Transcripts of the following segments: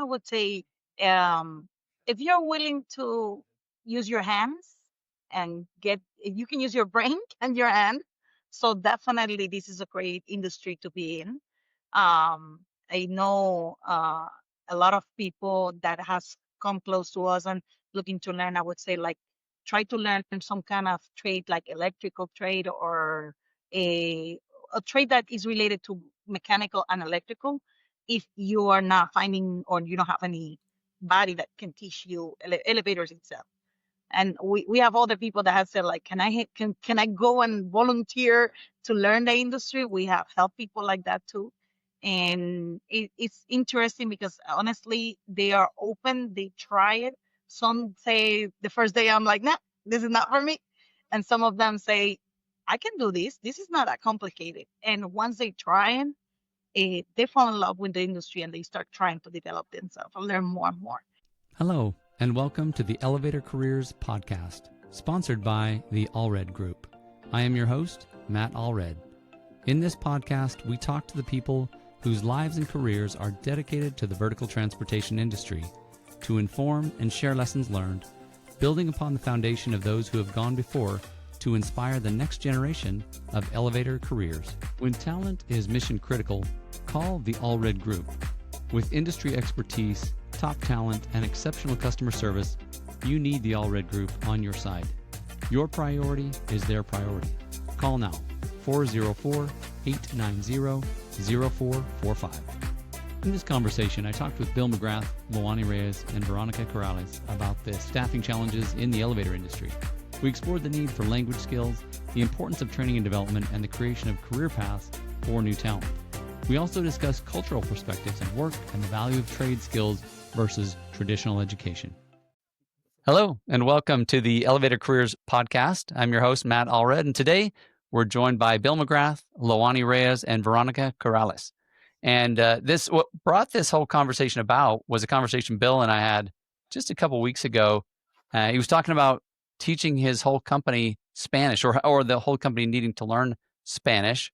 would say, um, if you're willing to use your hands and you can use your brain and your hand. So definitely, this is a great industry to be in. I know a lot of people that has come close to us and looking to learn. I would say like try to learn some kind of trade, like electrical trade or a a trade that is related to mechanical and electrical. If you are not finding or you don't have any body that can teach you elevators itself. And we have other people that have said like, can I go and volunteer to learn the industry? We have helped people like that too. And it's interesting because honestly they are open, they try it. Some say the first day I'm like, nah, this is not for me. And some of them say, I can do this is not that complicated. And once they try it, they fall in love with the industry and they start trying to develop themselves and learn more and more. Hello, and welcome to the Elevator Careers Podcast, sponsored by the Allred Group. I am your host, Matt Allred. In this podcast, we talk to the people whose lives and careers are dedicated to the vertical transportation industry to inform and share lessons learned, building upon the foundation of those who have gone before to inspire the next generation of elevator careers. When talent is mission critical, call the Allred Group. With industry expertise, top talent, and exceptional customer service, you need the Allred Group on your side. Your priority is their priority. Call now, 404-890-0445. In this conversation, I talked with Bill McGrath, Loannie Reyes, and Veronica Querales about the staffing challenges in the elevator industry. We explored the need for language skills, the importance of training and development, and the creation of career paths for new talent. We also discussed cultural perspectives in work and the value of trade skills versus traditional education. Hello, and welcome to the Elevator Careers Podcast. I'm your host, Matt Allred, and today we're joined by Bill McGrath, Loannie Reyes, and Veronica Querales. And what brought this whole conversation about was a conversation Bill and I had just a couple weeks ago. He was talking about teaching his whole company Spanish, or the whole company needing to learn Spanish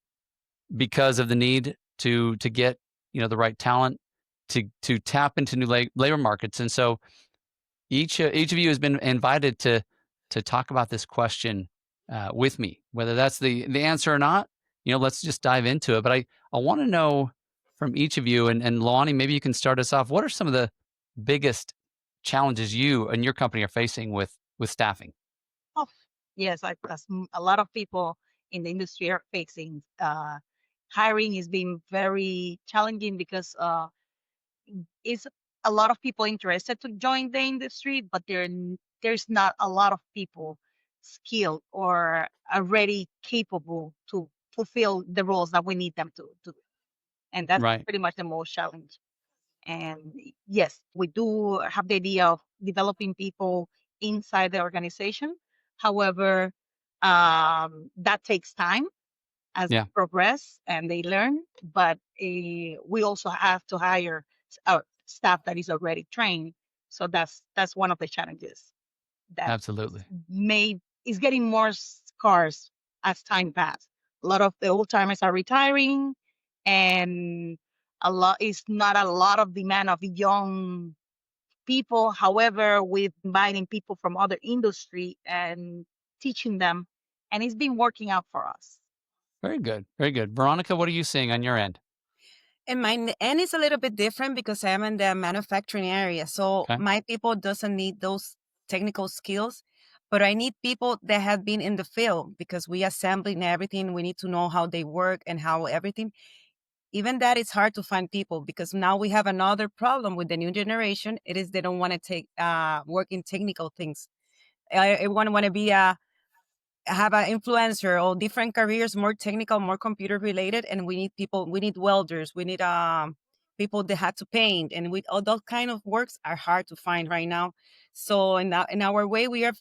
because of the need to get the right talent to tap into new labor markets. And so each of you has been invited to talk about this question with me, whether that's the answer or not. Let's just dive into it. But I want to know from each of you, and Loannie, maybe you can start us off. What are some of the biggest challenges you and your company are facing with staffing? Oh, yes, as a lot of people in the industry are facing. Hiring is being very challenging because it's a lot of people interested to join the industry, but there's not a lot of people skilled or already capable to fulfill the roles that we need them to do. And that's Right. pretty much the most challenge. And yes, we do have the idea of developing people inside the organization. However, that takes time as they Yeah. progress and they learn. But we also have to hire our staff that is already trained. So that's one of the challenges that Absolutely. is getting more scarce as time passes. A lot of the old timers are retiring, and is not a lot of demand of young people. However, we're inviting people from other industry and teaching them, and it's been working out for us. Very good. Very good. Veronica, what are you seeing on your end? And end is a little bit different because I'm in the manufacturing area. So Okay. my people doesn't need those technical skills, but I need people that have been in the field because we assembling everything. We need to know how they work and how everything. Even that it's hard to find people because now we have another problem with the new generation. It is they don't want to take work in technical things. Everyone want to be have an influencer or different careers, more technical, more computer related. And we need people, we need welders, we need people that had to paint, and with all those kind of works are hard to find right now. So in our way, we are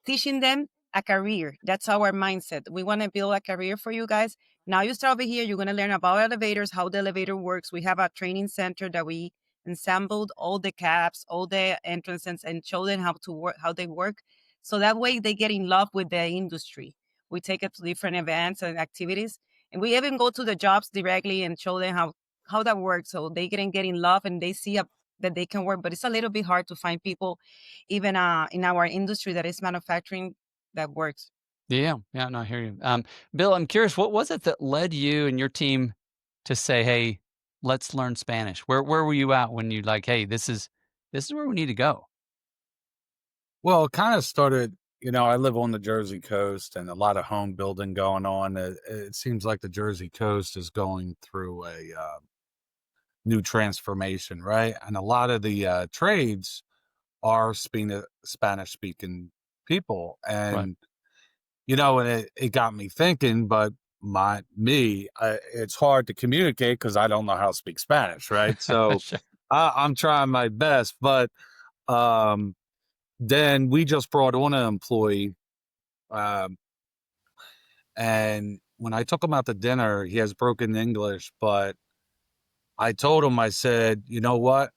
teaching them a career. That's our mindset. We want to build a career for you guys. Now you start over here, you're going to learn about elevators, how the elevator works. We have a training center that we assembled all the caps, all the entrances, and show them how to work, how they work. So that way they get in love with the industry. We take it to different events and activities, and we even go to the jobs directly and show them how that works. So they get in love and they see that they can work, but it's a little bit hard to find people, even in our industry that is manufacturing, that works. Yeah, yeah, no, I hear you. Bill, I'm curious, what was it that led you and your team to say, "Hey, let's learn Spanish"? Where were you at when you like, "Hey, this is where we need to go"? Well, it kind of started, I live on the Jersey coast and a lot of home building going on. It seems like the Jersey coast is going through a new transformation, right? And a lot of the trades are Spanish speaking people. Right. And it got me thinking, but it's hard to communicate because I don't know how to speak Spanish, right? So Sure. I'm trying my best, but um, then we just brought on an employee. Um, and when I took him out to dinner, he has broken English, but I told him, I said, you know what?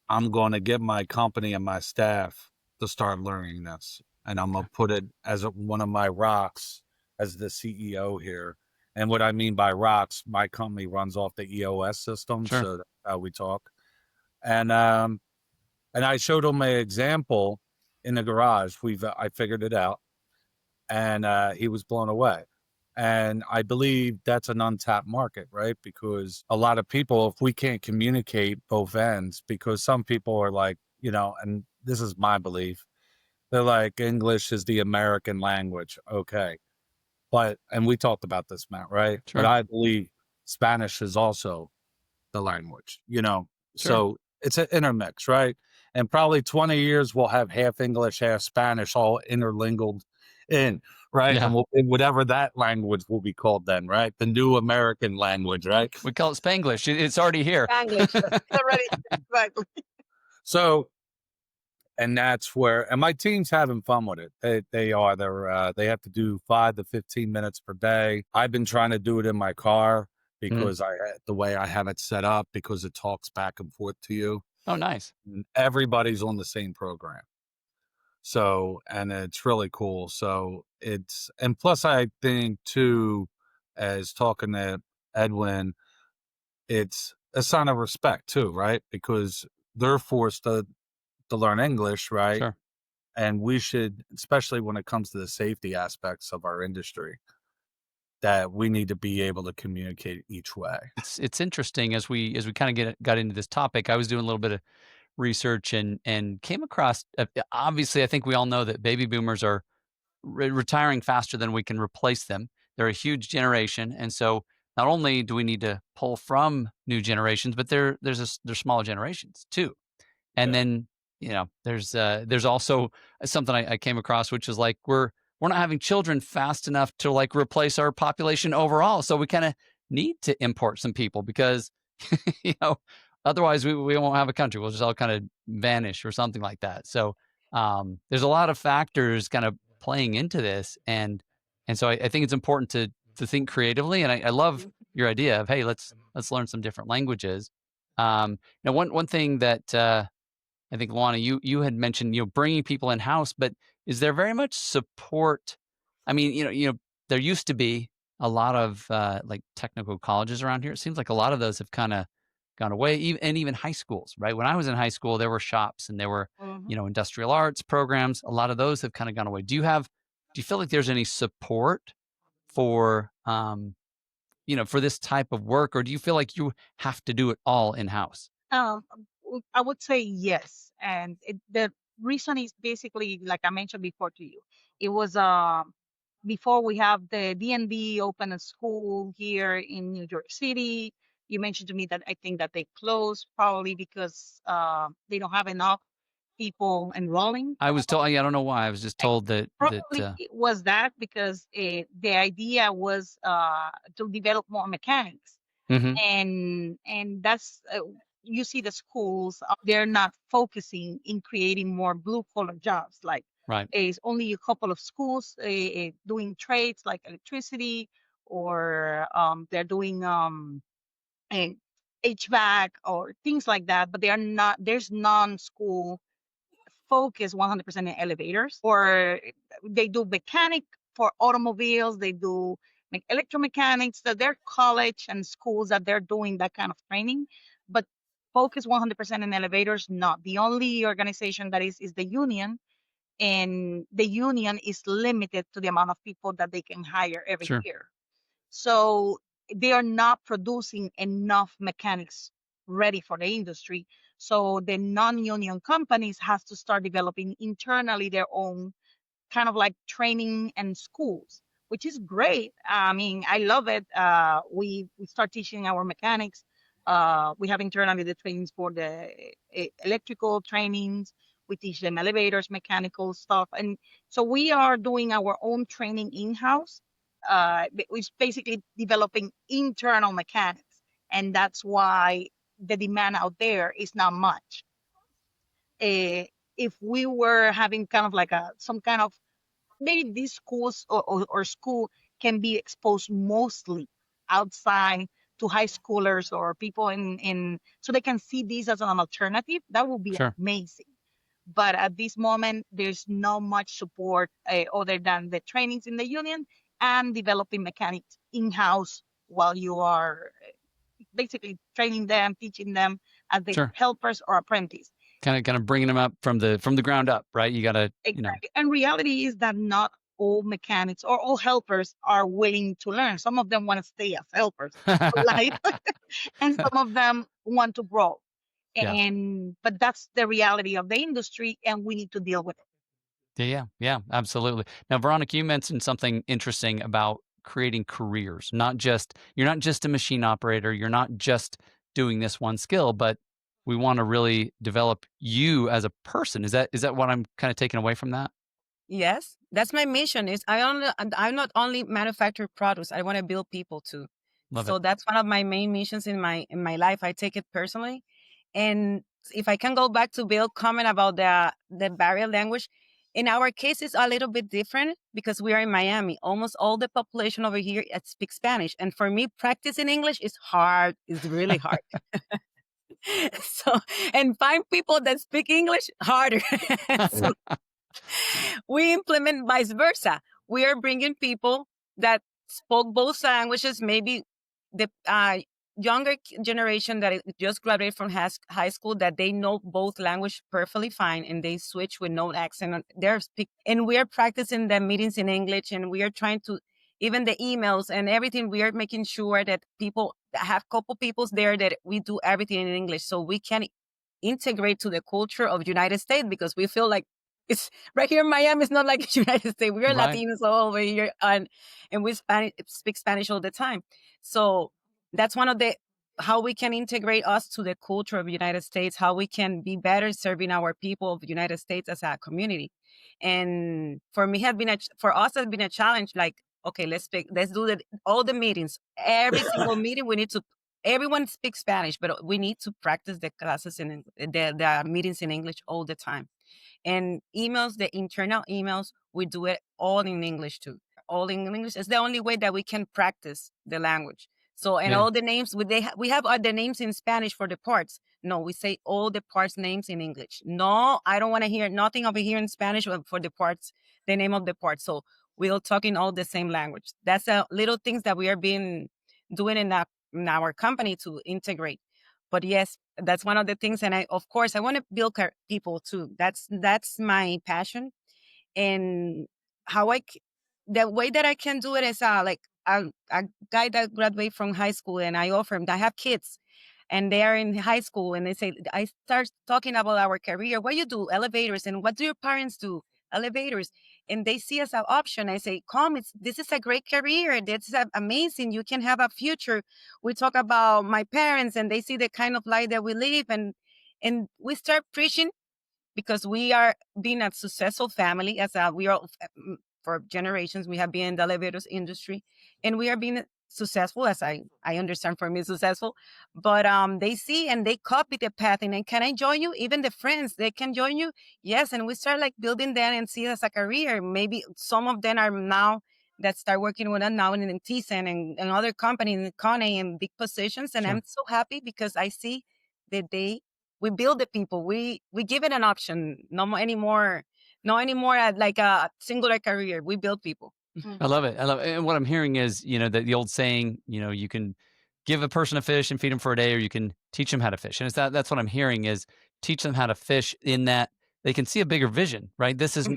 I'm going to get my company and my staff to start learning this. And I'm going to put it as one of my rocks as the CEO here. And what I mean by rocks, my company runs off the EOS system. Sure. So that's how we talk. And I showed him an example in the garage. I figured it out, and he was blown away. And I believe that's an untapped market, right? Because a lot of people, if we can't communicate both ends, because some people are like, and this is my belief, they're like, English is the American language. Okay. And we talked about this, Matt, right? But Sure. I believe Spanish is also the language. Sure. So it's an intermix, right? And probably 20 years we'll have half English, half Spanish, all interlingued in, right? Yeah. And whatever that language will be called then, right? The new American language, right? We call it Spanglish. It's already here. English. Already. Exactly. So, and that's where, and my team's having fun with it. They have to do 5 to 15 minutes per day. I've been trying to do it in my car Mm. because the way I have it set up, because it talks back and forth to you. Oh, nice. And everybody's on the same program. So, and it's really cool. So and plus I think too, as talking to Edwin, it's a sign of respect too, right? Because they're forced to learn English, right? Sure. And we should, especially when it comes to the safety aspects of our industry, that we need to be able to communicate each way. It's interesting as we kind of got into this topic. I was doing a little bit of research and came across. Obviously, I think we all know that baby boomers are retiring faster than we can replace them. They're a huge generation, and so not only do we need to pull from new generations, but there's smaller generations too. And Yeah. then, there's also something I came across, which is like we're not having children fast enough to like replace our population overall. So we kind of need to import some people because, you know, otherwise we won't have a country. We'll just all kind of vanish or something like that. So there's a lot of factors kind of playing into this. And so I think it's important to think creatively. And I love your idea of, hey, let's learn some different languages. Now, one thing that I think, Loannie, you had mentioned, bringing people in house, but is there very much support? I mean, there used to be a lot of like technical colleges around here. It seems like a lot of those have kind of gone away, and even high schools, right? When I was in high school, there were shops and there were, Mhm. industrial arts programs. A lot of those have kind of gone away. Do you feel like there's any support for, for this type of work, or do you feel like you have to do it all in house? I would say yes, and the reason is basically like I mentioned before to you. It was before we have the DNB open a school here in New York City. You mentioned to me that I think that they closed probably because they don't have enough people enrolling. I was told, I don't know why. I was just told that Probably it was that because the idea was to develop more mechanics, mhm, and that's you see the schools they're not focusing in creating more blue collar jobs. Like right. it's only a couple of schools doing trades like electricity, or they're doing eh, HVAC or things like that, but they are not. There's non-school focus 100% in elevators, or they do mechanic for automobiles, they do electromechanics, that they're college and schools that they're doing that kind of training, but focus 100% in elevators. Not the only organization that is the union, and the union is limited to the amount of people that they can hire every Sure. year. So they are not producing enough mechanics ready for the industry. So the non-union companies has to start developing internally their own kind of like training and schools, which is great. I mean, I love it. We start teaching our mechanics. We have internally the trainings for the electrical trainings. We teach them elevators, mechanical stuff, and so we are doing our own training in house. Which basically developing internal mechanics, and that's why the demand out there is not much. If we were having kind of like some kind of, maybe these schools or school can be exposed mostly outside to high schoolers or people in so they can see this as an alternative, that would be Sure. amazing. But at this moment there's not much support other than the trainings in the union and developing mechanics in-house while you are basically training them, teaching them as the Sure. helpers or apprentice. Kind of bringing them up from the ground up, right? You got to, Exactly. And reality is that not all mechanics or all helpers are willing to learn. Some of them want to stay as helpers for life, and some of them want to grow. Yeah. And but that's the reality of the industry, and we need to deal with it. Yeah, absolutely. Now, Veronica, you mentioned something interesting about creating careers. You're not just a machine operator. You're not just doing this one skill, but we want to really develop you as a person. Is that what I'm kind of taking away from that? Yes, that's my mission. Is I not only manufacture products, I want to build people too. Love So it. that's one of my main missions in my life. I take it personally. And if I can go back to Bill comment about the barrier language, in our case it's a little bit different because we are in Miami. Almost all the population over here speaks Spanish, and for me, practicing English is hard. It's really hard. So, and find people that speak English harder. So we implement vice versa. We are bringing people that spoke both languages, maybe the younger generation that just graduated from high school, that they know both language perfectly fine, and they switch with no accent. And we are practicing the meetings in English, and we are trying to, even the emails and everything, we are making sure that people have couple peoples there that we do everything in English so we can integrate to the culture of United States, because we feel like it's right here in Miami. It's not like United States. We are Right. Latinos all over here, and we speak Spanish all the time. So that's one of the how we can integrate us to the culture of United States, how we can be better serving our people of the United States as a community. And for me, for us has been a challenge. Like, okay, let's do all the meetings, every single meeting. Everyone speaks Spanish, but we need to practice the classes in the meetings in English all the time. And emails, the internal emails, we do it all in English too. All in English. It's the only way that we can practice the language. So, and all the names, we have the names in Spanish for the parts. No, we say all the parts names in English. No, I don't want to hear nothing over here in Spanish for the parts, the name of the parts. So we're talking all the same language. That's little things that we are doing in our company to integrate. But yes, that's one of the things. And of course, I want to build people too. That's my passion. And the way that I can do it is like a guy that graduated from high school, and I offer him, I have kids and they are in high school, and I start talking about our career. What you do? Elevators. And what do your parents do? Elevators. And they see us an option. I say, this is a great career. This is amazing. You can have a future. We talk about my parents, and they see the kind of life that we live, and we start preaching, because we are being a successful family, as we are for generations. We have been in the elevators industry, and we are being successful, as I understand for me successful. But they see and they copy the path, and then, can I join you? Even the friends, they can join you. Yes. And we start like building that and see it as a career. Maybe some of them are now that start working with us now in Thyssen and other companies in Connie in big positions. And I'm so happy because I see that we build the people. We give it an option. No anymore like a singular career. We build people. I love it. And what I'm hearing is, the old saying, you can give a person a fish and feed them for a day, or you can teach them how to fish. And that's what I'm hearing is teach them how to fish in that they can see a bigger vision, right? This is,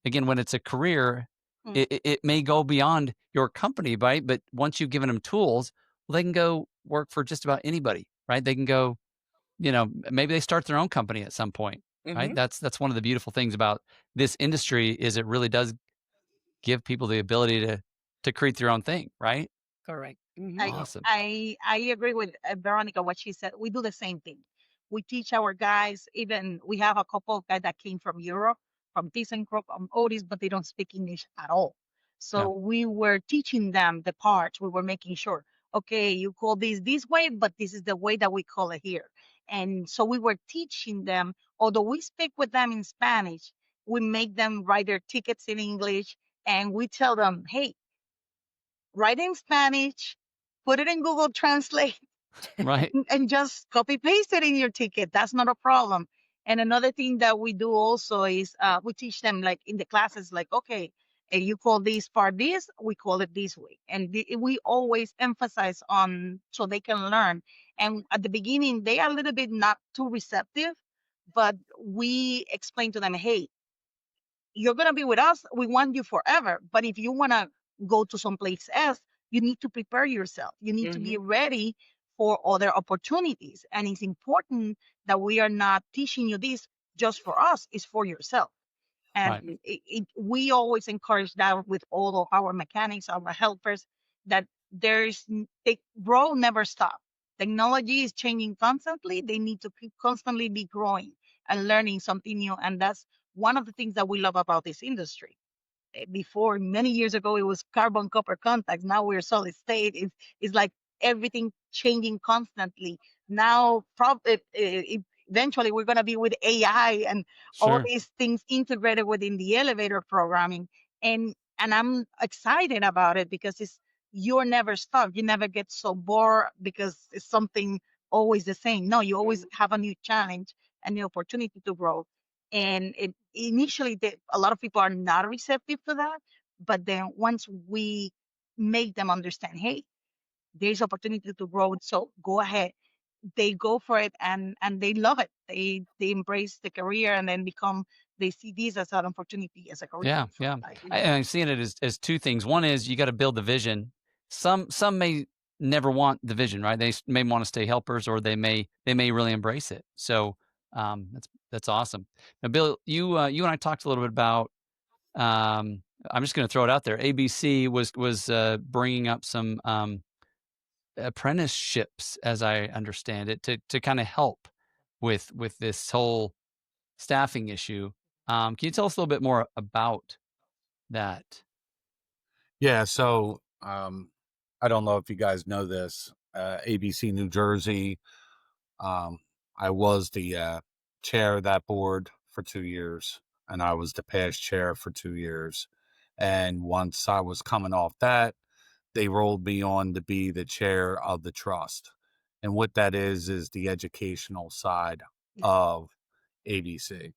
again, when it's a career, it may go beyond your company, right? But once you've given them tools, well, they can go work for just about anybody, right? They can go, maybe they start their own company at some point, right? That's one of the beautiful things about this industry is it really does give people the ability to create their own thing, right? Correct. Awesome. I agree with Veronica what she said. We do the same thing. We teach our guys. Even we have a couple of guys that came from Europe, from ThyssenKrupp, Otis, but they don't speak English at all. So Yeah. we were teaching them the parts. We were making sure, okay, you call this way, but this is the way that we call it here. And so we were teaching them. Although we speak with them in Spanish, we make them write their tickets in English, and we tell them, hey, write in Spanish, put it in Google Translate, Right. and just copy paste it in your ticket. That's not a problem. And another thing that we do also is we teach them like in the classes, like, okay, you call this part this, we call it this way. And we always emphasize on so they can learn. And at the beginning, they are a little bit not too receptive, but we explain to them, hey, you're going to be with us. We want you forever. But if you want to go to someplace else, you need to prepare yourself. You need to be ready for other opportunities. And it's important that we are not teaching you this just for us, it's for yourself. And we always encourage that with all of our mechanics, our helpers, that growth never stop. Technology is changing constantly. They need to constantly be growing and learning something new. And that's one of the things that we love about this industry. Before, many years ago, it was carbon copper contacts. Now we're solid state. It's like everything changing constantly. Now, eventually, we're going to be with AI and all these things integrated within the elevator programming. And I'm excited about it because you're never stuck. You never get so bored because it's something always the same. No, you always have a new challenge and the opportunity to grow. And initially, a lot of people are not receptive to that. But then once we make them understand, hey, there's opportunity to grow, so go ahead. They go for it and they love it. They embrace the career and then they see this as an opportunity as a career. Yeah. I'm seeing it as two things. One is you got to build the vision. Some may never want the vision, right? They may want to stay helpers, or they may really embrace it. So that's awesome. Now, Bill, you and I talked a little bit about. I'm just going to throw it out there. ABC was bringing up some apprenticeships, as I understand it, to kind of help with this whole staffing issue. Can you tell us a little bit more about that? Yeah. So I don't know if you guys know this. ABC New Jersey. I was the chair of that board for 2 years, and I was the past chair for 2 years. And once I was coming off that, they rolled me on to be the chair of the trust. And what that is the educational side of ABC.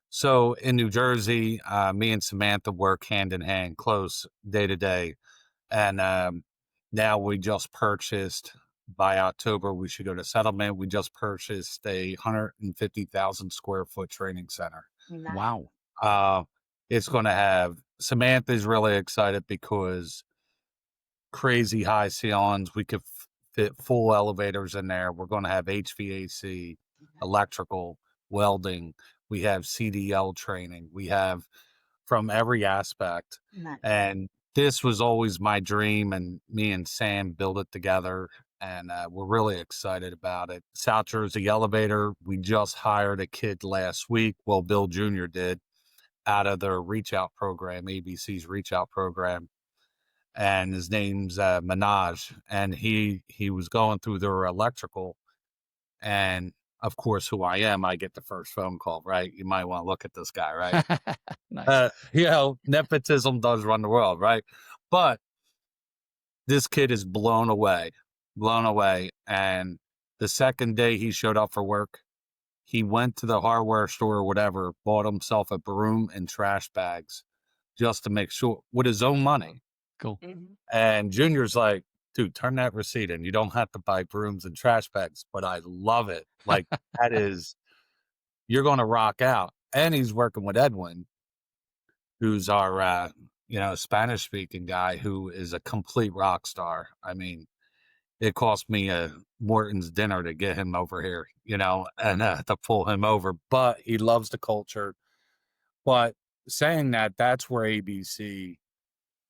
So in New Jersey, me and Samantha work hand in hand, close day to day. And now we just purchased, by October, we should go to settlement. We just purchased a 150,000 square foot training center. Wow. It's going to have, Samantha's really excited because crazy high ceilings. We could fit full elevators in there. We're going to have HVAC, electrical, welding. We have CDL training. We have from every aspect. And this was always my dream, and me and Sam built it together, and we're really excited about it. South Jersey Elevator, we just hired a kid last week. Well, Bill Jr. did, out of their Reach Out program, ABC's Reach Out program. And his name's Minaj, and he was going through their electrical, and of course, who I am, I get the first phone call, right? You might want to look at this guy, right? Nice. Nepotism does run the world, right? But this kid is blown away. And the second day he showed up for work, he went to the hardware store or whatever, bought himself a broom and trash bags just to make sure, with his own money. Cool. And Junior's like, dude, turn that receipt in. You don't have to buy brooms and trash bags, but I love it. Like, that is, you're going to rock out. And he's working with Edwin, who's our, Spanish speaking guy who is a complete rock star. I mean, it cost me a Morton's dinner to get him over here, and to pull him over, but he loves the culture. But saying that, that's where ABC,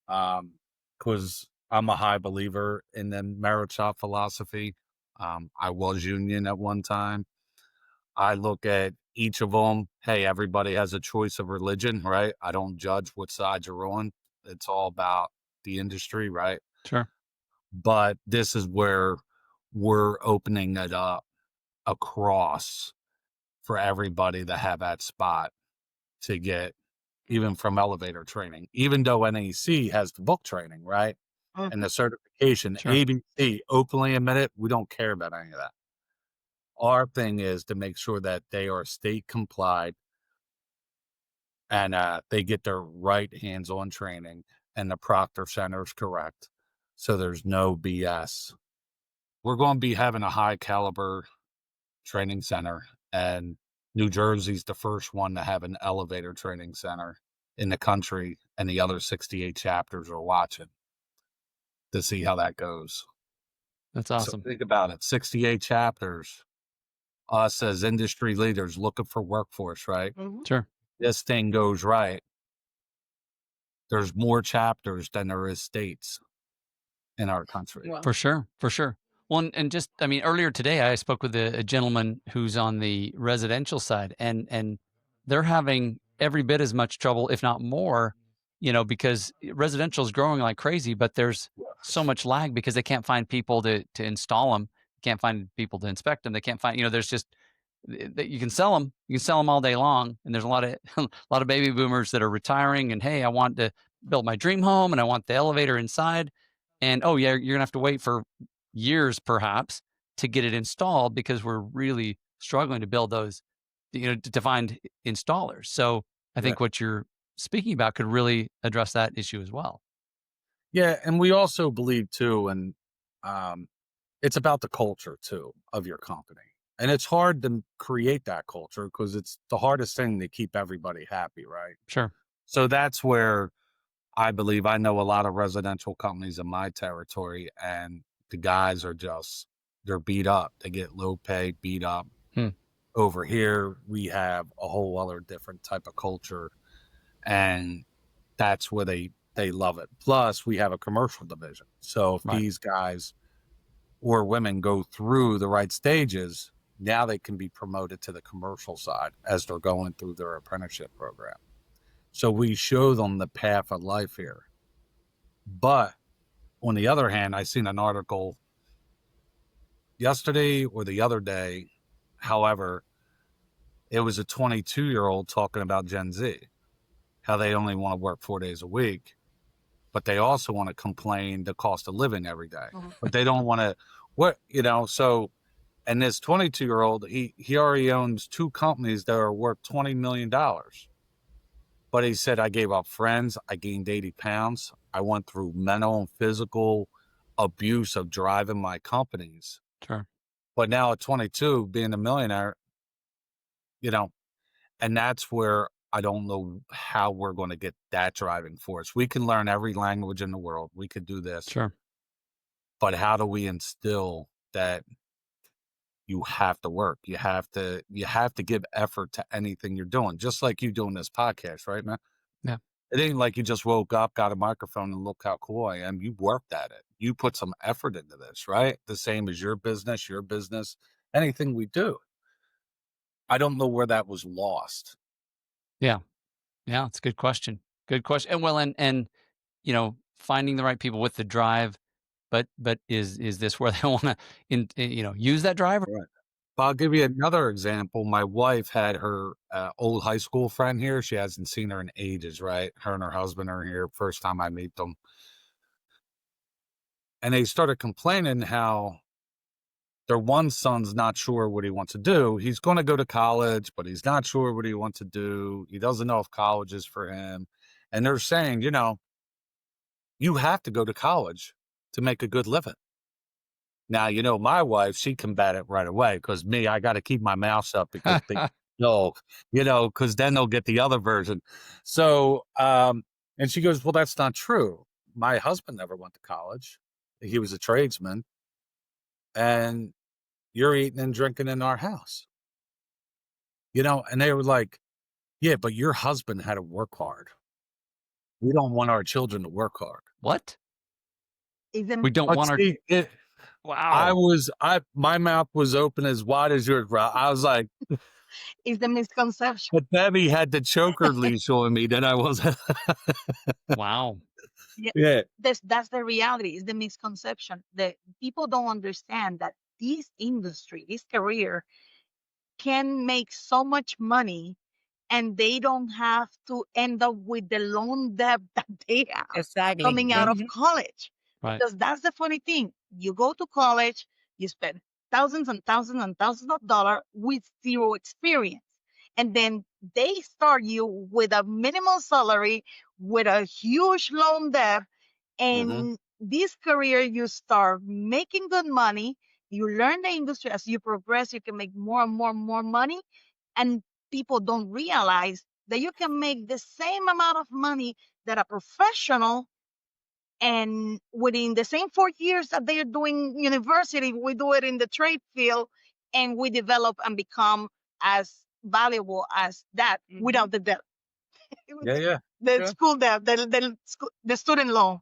because I'm a high believer in the merit shop philosophy. I was union at one time. I look at each of them. Hey, everybody has a choice of religion, right? I don't judge what side you're on. It's all about the industry, right? Sure. But this is where we're opening it up across for everybody to have that spot to get, even from elevator training, even though NEC has the book training, right? And the certification. Sure. ABC openly admitted, we don't care about any of that. Our thing is to make sure that they are state complied and they get their right hands-on training and the proctor center is correct. So there's no BS. We're going to be having a high caliber training center, and New Jersey's the first one to have an elevator training center in the country, and the other 68 chapters are watching to see how that goes. That's awesome. So think about it. 68 chapters, us as industry leaders looking for workforce, right? Sure. This thing goes right. There's more chapters than there is states in our country. For sure. For sure. Well, and just, I mean, earlier today, I spoke with a gentleman who's on the residential side, and they're having every bit as much trouble, if not more, because residential is growing like crazy, but there's so much lag because they can't find people to install them. Can't find people to inspect them. They can't find, there's just, that you can sell them all day long. And there's a lot of baby boomers that are retiring and, hey, I want to build my dream home and I want the elevator inside. And, oh yeah, you're gonna have to wait for years perhaps to get it installed because we're really struggling to build those, to find installers. So I think what you're speaking about could really address that issue as well. Yeah. And we also believe too, and it's about the culture too of your company. And it's hard to create that culture because it's the hardest thing to keep everybody happy, right? Sure. So that's where I believe, I know a lot of residential companies in my territory, and the guys are just, they're beat up. They get low pay, beat up. Over here, we have a whole other different type of culture, and that's where they love it. Plus, we have a commercial division. So if these guys or women go through the right stages, now they can be promoted to the commercial side as they're going through their apprenticeship program. So we show them the path of life here. But on the other hand, I seen an article yesterday or the other day. However, it was a 22-year-old talking about Gen Z, how they only want to work 4 days a week, but they also want to complain the cost of living every day. But they don't want to work, so, and this 22-year-old, he already owns 2 companies that are worth $20 million. But he said, I gave up friends. I gained 80 pounds. I went through mental and physical abuse of driving my companies. Sure. But now at 22, being a millionaire, and that's where I don't know how we're going to get that driving force. We can learn every language in the world. We could do this. Sure. But how do we instill that you have to work? You have to give effort to anything you're doing, just like you doing this podcast, right, man? Yeah. It ain't like you just woke up, got a microphone, and look how cool I am. You worked at it. You put some effort into this, right? The same as your business, anything we do. I don't know where that was lost. Yeah. Yeah. It's a good question. Good question. And well, and finding the right people with the drive, but is this where they want to, use that drive? Right. But I'll give you another example. My wife had her old high school friend here. She hasn't seen her in ages, right? Her and her husband are here. First time I meet them. And they started complaining how their one son's not sure what he wants to do. He's going to go to college, but he's not sure what he wants to do. He doesn't know if college is for him. And they're saying, you have to go to college to make a good living. Now, my wife, she combated right away because me, I got to keep my mouth shut because they know, because then they'll get the other version. So, and she goes, well, that's not true. My husband never went to college. He was a tradesman. And you're eating and drinking in our house. And they were like, yeah, but your husband had to work hard. We don't want our children to work hard. What? Even We don't But want our. see, Wow. my mouth was open as wide as yours, bro. I was like, is the misconception. but Debbie had the choker leash on me. Then I was. Wow. Yeah. That's the reality. Is the misconception that people don't understand that this industry, this career, can make so much money, and they don't have to end up with the loan debt that they have Exactly. coming out of Mhm. college. Right. Because that's the funny thing. You go to college, you spend thousands and thousands and thousands of dollars with zero experience. And then they start you with a minimal salary, with a huge loan debt. And this career, you start making good money. You learn the industry as you progress, you can make more and more and more money. And people don't realize that you can make the same amount of money that a professional, and within the same 4 years that they're doing university, we do it in the trade field, and we develop and become as valuable as that without the debt. Yeah. The Yeah. school debt, the student loan.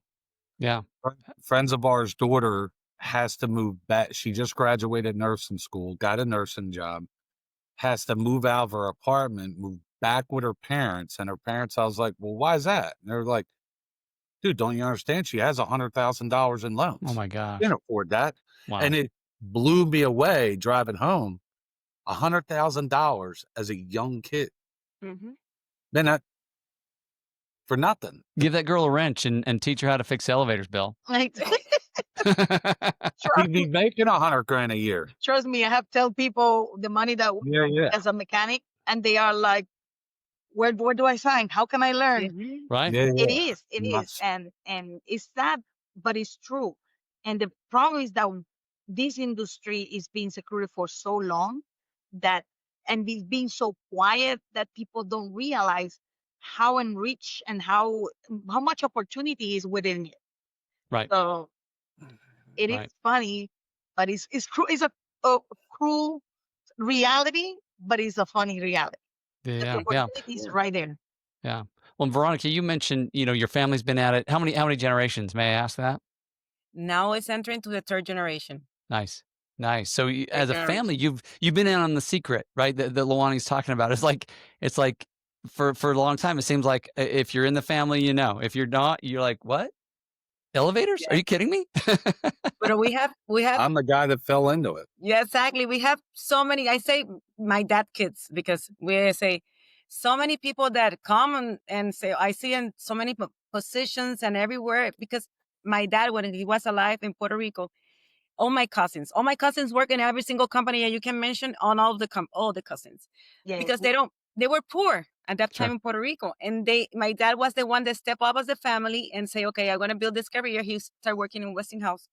Yeah. Friends of ours' daughter has to move back. She just graduated nursing school, got a nursing job, has to move out of her apartment, move back with her parents. And her parents, I was like, well, why is that? And they're like, dude, don't you understand? She has $100,000 in loans. Oh my gosh. Can't afford that. Wow. And it blew me away driving home. $100,000 as a young kid. Mhm. Then that for nothing. Give that girl a wrench and teach her how to fix elevators, Bill. Like, He'd be making $100,000 a year. trust me, I have tell people the money that we Yeah. as a mechanic, and they are like, where do I sign? How can I learn? Mhm. Right? Yeah. It is, Nuts. and it's sad, but it's true. And the problem is that this industry is being secluded for so long that, and it's being so quiet, that people don't realize how enriched and how much opportunity is within it. Right. So it is Right. funny, but it's cruel. It's a cruel reality, but it's a funny reality. The Yeah. Yeah. opportunity is right there. Yeah. Well, Veronica, you mentioned, your family's been at it. How many generations? May I ask that? Now it's entering to the third generation. Nice. Nice. So as a Yeah. family, you've been in on the secret, right? That Loannie's talking about. It's like for a long time, it seems like if you're in the family, if you're not, you're like, what? Elevators? Are you kidding me? But we have I'm the guy that fell into it. yeah, exactly. We have so many, I say my dad kids, because we say so many people that come and say, I see in so many positions and everywhere, because my dad, when he was alive in Puerto Rico, all my cousins work in every single company that you can mention, on all the cousins, Yeah. because they were poor at that time Sure. in Puerto Rico. And my dad was the one that stepped up as a family and say, okay, I'm going to build this career. He started working in Westinghouse,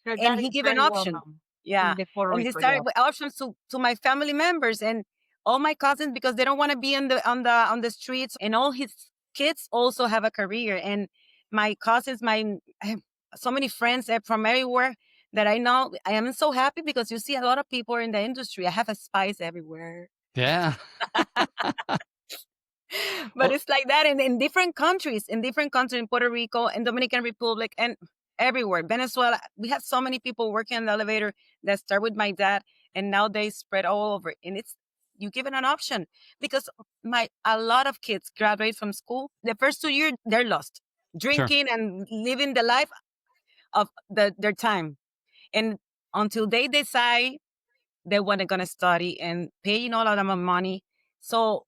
Her and dad he is gave an very well option. known Yeah. in the Puerto And he Rico. started Yeah. with options to my family members and all my cousins, because they don't want to be on the streets. And all his kids also have a career. And my cousins, I have so many friends from everywhere that I know. I am so happy because you see a lot of people in the industry. I have a spice everywhere. Yeah. But it's like that in different countries, in Puerto Rico and Dominican Republic and everywhere. Venezuela, we have so many people working in the elevator that start with my dad, and now they spread all over. And it's, you give it an option, because a lot of kids graduate from school. The first 2 years, they're lost, drinking and living the life of their time. And until they decide they want to gonna study and paying all of them money. So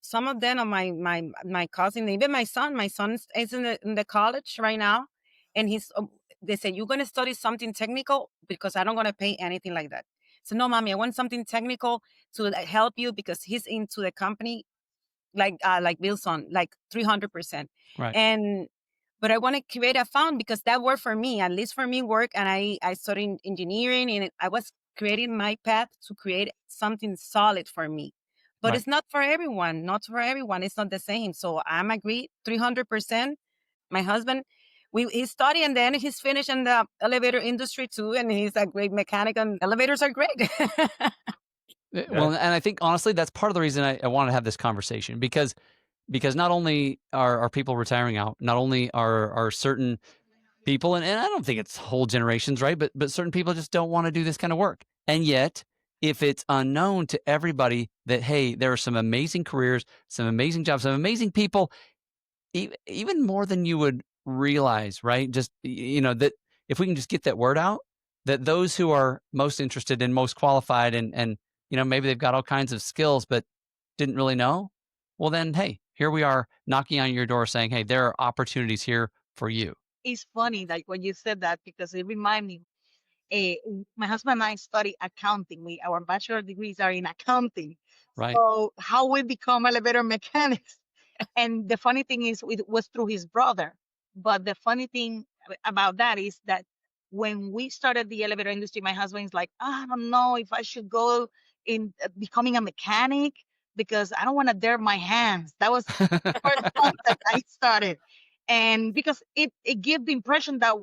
some of them are my cousin, even my son. My son is in the college right now, and they say, you're gonna study something technical, because I don't gonna pay anything like that. So no, mommy, I want something technical to help you, because he's into the company like Bill's son, like 300%. Right. And but I want to create a fund because that worked for me, at least for me work. And I studied engineering, and I was creating my path to create something solid for me. But Right. it's not for everyone. Not for everyone. It's not the same. So I'm agree 300%. My husband, he studied and then he's finished in the elevator industry too. And he's a great mechanic, and elevators are great. Well, and I think honestly, that's part of the reason I want to have this conversation because not only are people retiring out, not only are certain people, and I don't think it's whole generations, right? But certain people just don't want to do this kind of work. And yet, if it's unknown to everybody that, hey, there are some amazing careers, some amazing jobs, some amazing people, even more than you would realize, right? Just, that if we can just get that word out, that those who are most interested and most qualified and maybe they've got all kinds of skills, but didn't really know, well then, hey, here we are knocking on your door saying, hey, there are opportunities here for you. It's funny like when you said that because it reminded me. eh, my husband and I study accounting. Our bachelor degrees are in accounting. Right. So how we become elevator mechanics? And the funny thing is, it was through his brother. But the funny thing about that is that when we started the elevator industry, my husband's like, I don't know if I should go in becoming a mechanic because I don't want to dare my hands. That was the first concept I started. And because it gives the impression that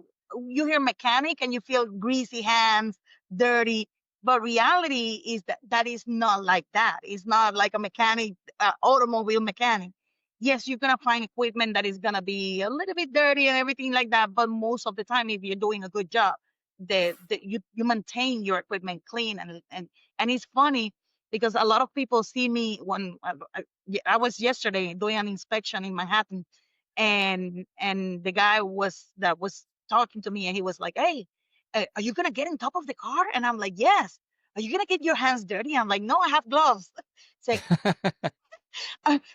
you hear mechanic and you feel greasy hands, dirty. But reality is that that is not like that. It's not like a mechanic, automobile mechanic. Yes, you're gonna find equipment that is gonna be a little bit dirty and everything like that. But most of the time, if you're doing a good job, you maintain your equipment clean and it's funny because a lot of people see me when I was yesterday doing an inspection in Manhattan, and the guy was talking to me, and he was like, "Hey, are you gonna get on top of the car?" And I'm like, "Yes." "Are you gonna get your hands dirty?" I'm like, "No, I have gloves." It's like,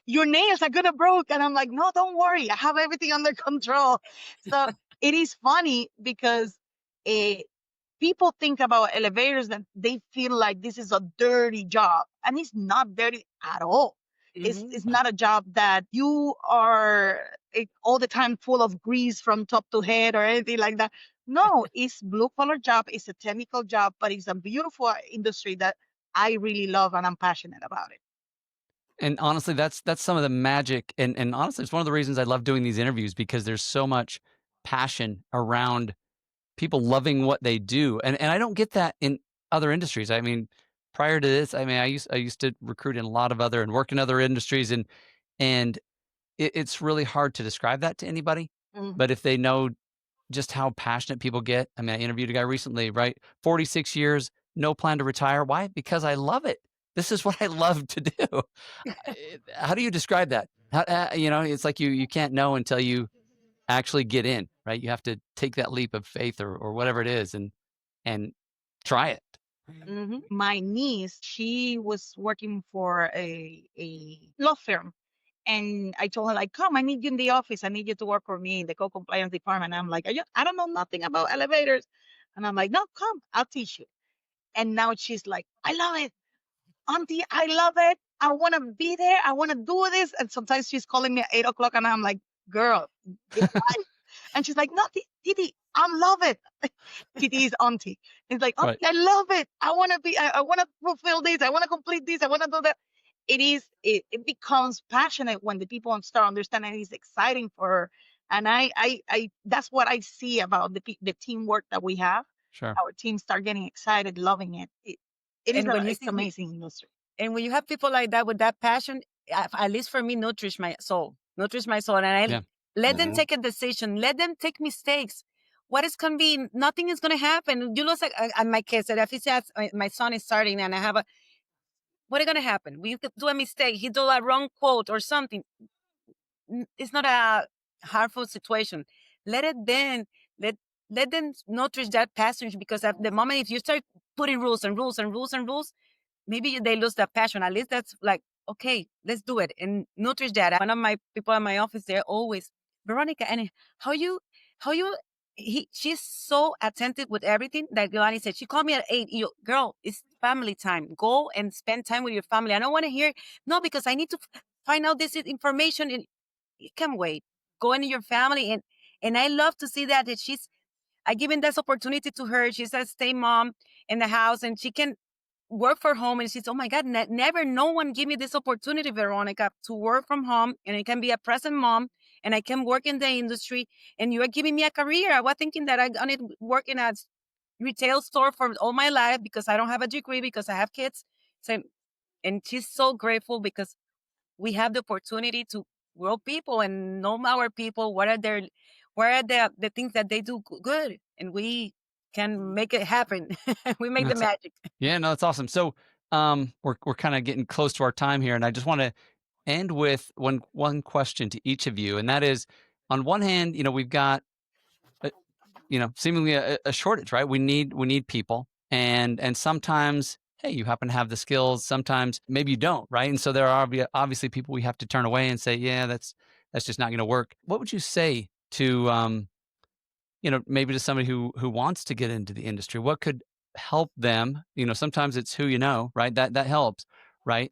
your nails are gonna broke, and I'm like, "No, don't worry, I have everything under control." So it is funny because uh, people think about elevators that they feel like this is a dirty job, and it's not dirty at all. It's Mhm. not a job that you are all the time full of grease from top to head or anything like that. No, it's blue collar job. It's a technical job, but it's a beautiful industry that I really love and I'm passionate about it. And honestly, that's some of the magic. And honestly, it's one of the reasons I love doing these interviews because there's so much passion around people loving what they do. And I don't get that in other industries. I mean, prior to this, I mean, I used to recruit in a lot of other and work in other industries, and it's really hard to describe that to anybody. Mhm. But if they know just how passionate people get, I mean, I interviewed a guy recently, right? 46 years, no plan to retire. Why? Because I love it. This is what I love to do. How do you describe that? It's like you can't know until you actually get in, right? You have to take that leap of faith or whatever it is and try it. My niece, she was working for a law firm. And I told her, like, come, I need you in the office. I need you to work for me in the co-compliance department. I'm like, I don't know nothing about elevators. And I'm like, no, come, I'll teach you. And now she's like, I love it. Auntie, I love it. I want to be there. I want to do this. And sometimes she's calling me at 8 o'clock and I'm like, girl, it's life. And she's like, no, Titi, I love it. Titi is auntie. It's like, Right. auntie, I love it. I want to be, I want to fulfill this. I want to complete this. I want to do that. It becomes passionate when the people start understanding it's exciting for her. And that's what I see about the teamwork that we have. Sure. Our team start getting excited, loving it. And when you It's see, amazing industry. and when you have people like that with that passion, at least for me, nourish my soul, and I Yeah. let them Mhm. take a decision, let them take mistakes. What is convenient? Nothing is going to happen. You know, like in my case, if he says my son is starting and I have what is going to happen? We could do a mistake. He do a wrong quote or something. It's not a harmful situation. Let it then let let them nourish that passion because at the moment if you start putting rules and rules and rules and rules, maybe they lose that passion. At least that's like, okay, let's do it and nourish that. One of my people in my office, they're always, Veronica, and how you, she's so attentive with everything that Loannie said. She called me at 8. Girl, it's family time. Go and spend time with your family. I don't want to hear, no, because I need to find out this information. And you can wait. Go into your family And I love to see that I given this opportunity to her. She's a stay mom in the house, and she can work from home. And she's, oh my God, never no one give me this opportunity, Veronica, to work from home, and I can be a present mom, and I can work in the industry, and you are giving me a career. I was thinking that I'm going to work in a retail store for all my life because I don't have a degree, because I have kids. So, and she's so grateful because we have the opportunity to grow people and know our people. What are the things that they do good, and we can make it happen. We make the That's magic. Yeah, no, that's awesome. So, we're kind of getting close to our time here, and I just want to end with one question to each of you, and that is, on one hand, we've got seemingly a shortage, right? We need people, and sometimes, hey, you happen to have the skills. Sometimes maybe you don't, right? And so there are obviously people we have to turn away and say, yeah, that's just not going to work. What would you say to maybe to somebody who wants to get into the industry? What could help them? Sometimes it's who you know, right? That helps, right?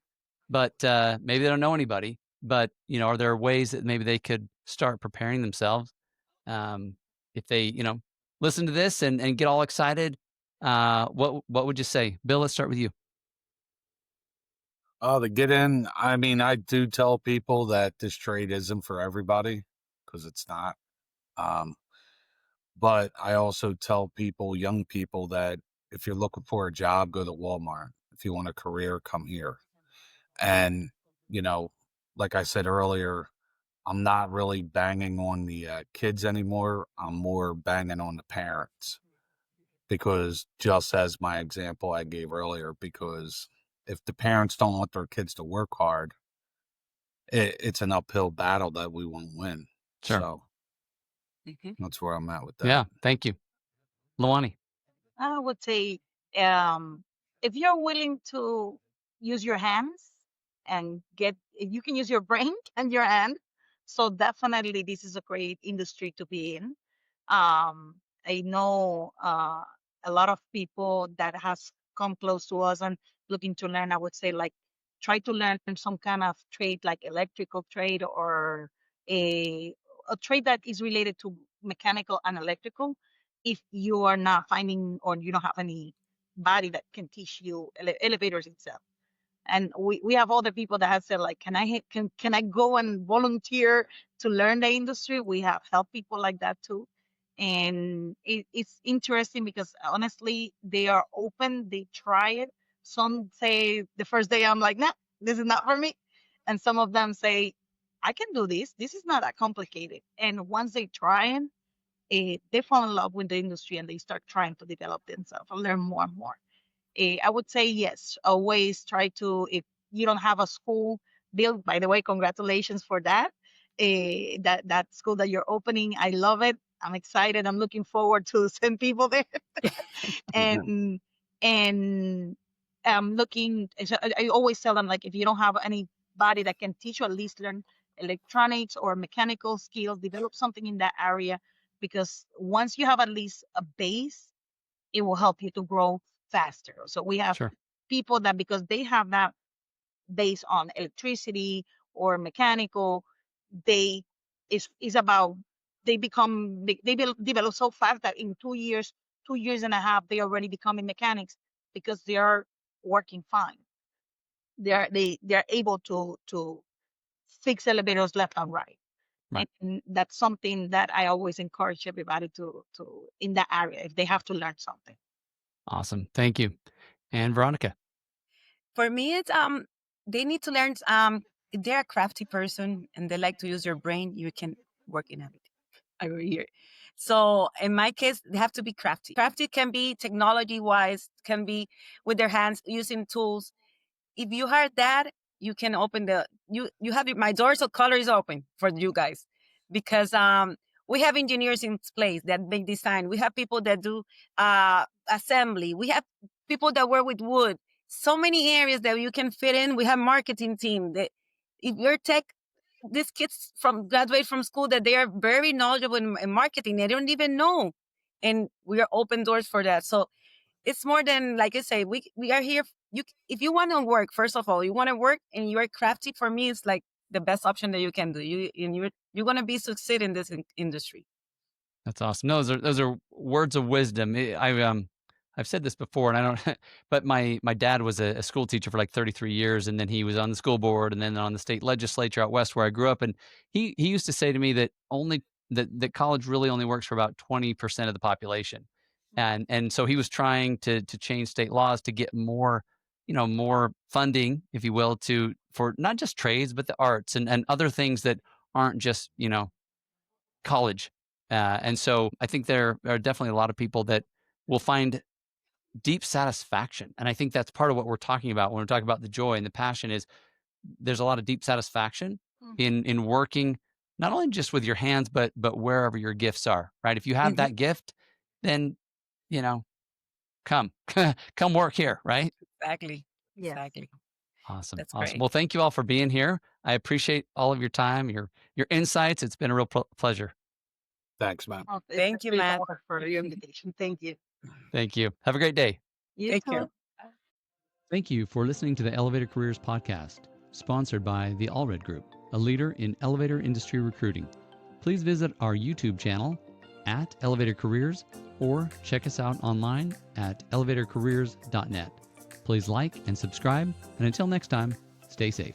But maybe they don't know anybody. But are there ways that maybe they could start preparing themselves? If they listen to this and get all excited, what would you say, Bill? Let's start with you. Oh, to get in, I mean, I do tell people that this trade isn't for everybody because it's not. Um, but I also tell people, young people, that if you're looking for a job, go to Walmart. If you want a career, come here. And, you know, like I said earlier, I'm not really banging on the kids anymore. I'm more banging on the parents because, just as my example I gave earlier, because if the parents don't want their kids to work hard, it's an uphill battle that we won't win. Sure. So Mhm. that's where I'm at with that. Yeah. Thank you, Loannie. I would say, um, if you're willing to use your hands and you can use your brain and your hand. So definitely, this is a great industry to be in. I know a lot of people that has come close to us and looking to learn. I would say, like, try to learn some kind of trade, like electrical trade, or a a trade that is related to mechanical and electrical. If you are not finding, or you don't have anybody that can teach you elevators itself. And we have other people that have said, like, can I go and volunteer to learn the industry? We have helped people like that too. And it's interesting because honestly, they are open, they try it. Some say the first day, I'm like, nah, this is not for me. And some of them say, I can do this is not that complicated. And once they try it, they fall in love with the industry and they start trying to develop themselves and learn more and more. I would say yes. Always try to, if you don't have a school, Bill, by the way, congratulations for that. That school that you're opening, I love it. I'm excited. I'm looking forward to send people there. Mhm. and and I'm looking. So I always tell them, like, if you don't have anybody that can teach you, at least learn electronics or mechanical skills, develop something in that area, because once you have at least a base, it will help you to grow faster. So we have Sure. people that, because they have that base on electricity or mechanical, they is about, develop so fast that in 2 years, 2 years and a half, they already becoming mechanics because they are working fine. They are able to fix elevators left and right. Right. And that's something that I always encourage everybody to in that area if they have to learn something. Awesome. Thank you. And Veronica. For me, it's they need to learn. If they're a crafty person and they like to use your brain, you can work in everything over here. So in my case, they have to be crafty. Crafty can be technology wise, can be with their hands using tools. If you hire that, you can open you have my doors of color is open for you guys, because we have engineers in place that make design. We have people that do assembly. We have people that work with wood. So many areas that you can fit in. We have marketing team that, if you're tech, these kids from graduate from school, that they are very knowledgeable in marketing. They don't even know, and we are open doors for that. So it's more than, like I say, we are here. If you want to work, first of all, you want to work and you are crafty. For me, it's like the best option that you can do. You're going to be succeed in this industry. That's awesome. No, those are words of wisdom. I've said this before, and I don't. But my dad was a school teacher for like 33 years, and then he was on the school board, and then on the state legislature out west where I grew up. And he used to say to me that that college really only works for about 20% of the population, and so he was trying to change state laws to get more, more funding, if you will, for not just trades but the arts and other things that aren't just college. And so I think there are definitely a lot of people that will find deep satisfaction. And I think that's part of what we're talking about when we're talking about the joy and the passion is there's a lot of deep satisfaction in working, not only just with your hands, but wherever your gifts are, right? If you have that gift, then, come, come work here, right? Exactly. Yes. Exactly. Awesome. That's Awesome. great. Well, thank you all for being here. I appreciate all of your time, your insights. It's been a real pleasure. Thanks, man. Oh, it's Thank a you, great Matt. honor for your invitation. Thank you. Thank you. Have a great day. You Take too. care. Thank you for listening to the Elevator Careers podcast, sponsored by the Allred Group, a leader in elevator industry recruiting. Please visit our YouTube channel at Elevator Careers or check us out online at elevatorcareers.net. Please like and subscribe, and until next time, stay safe.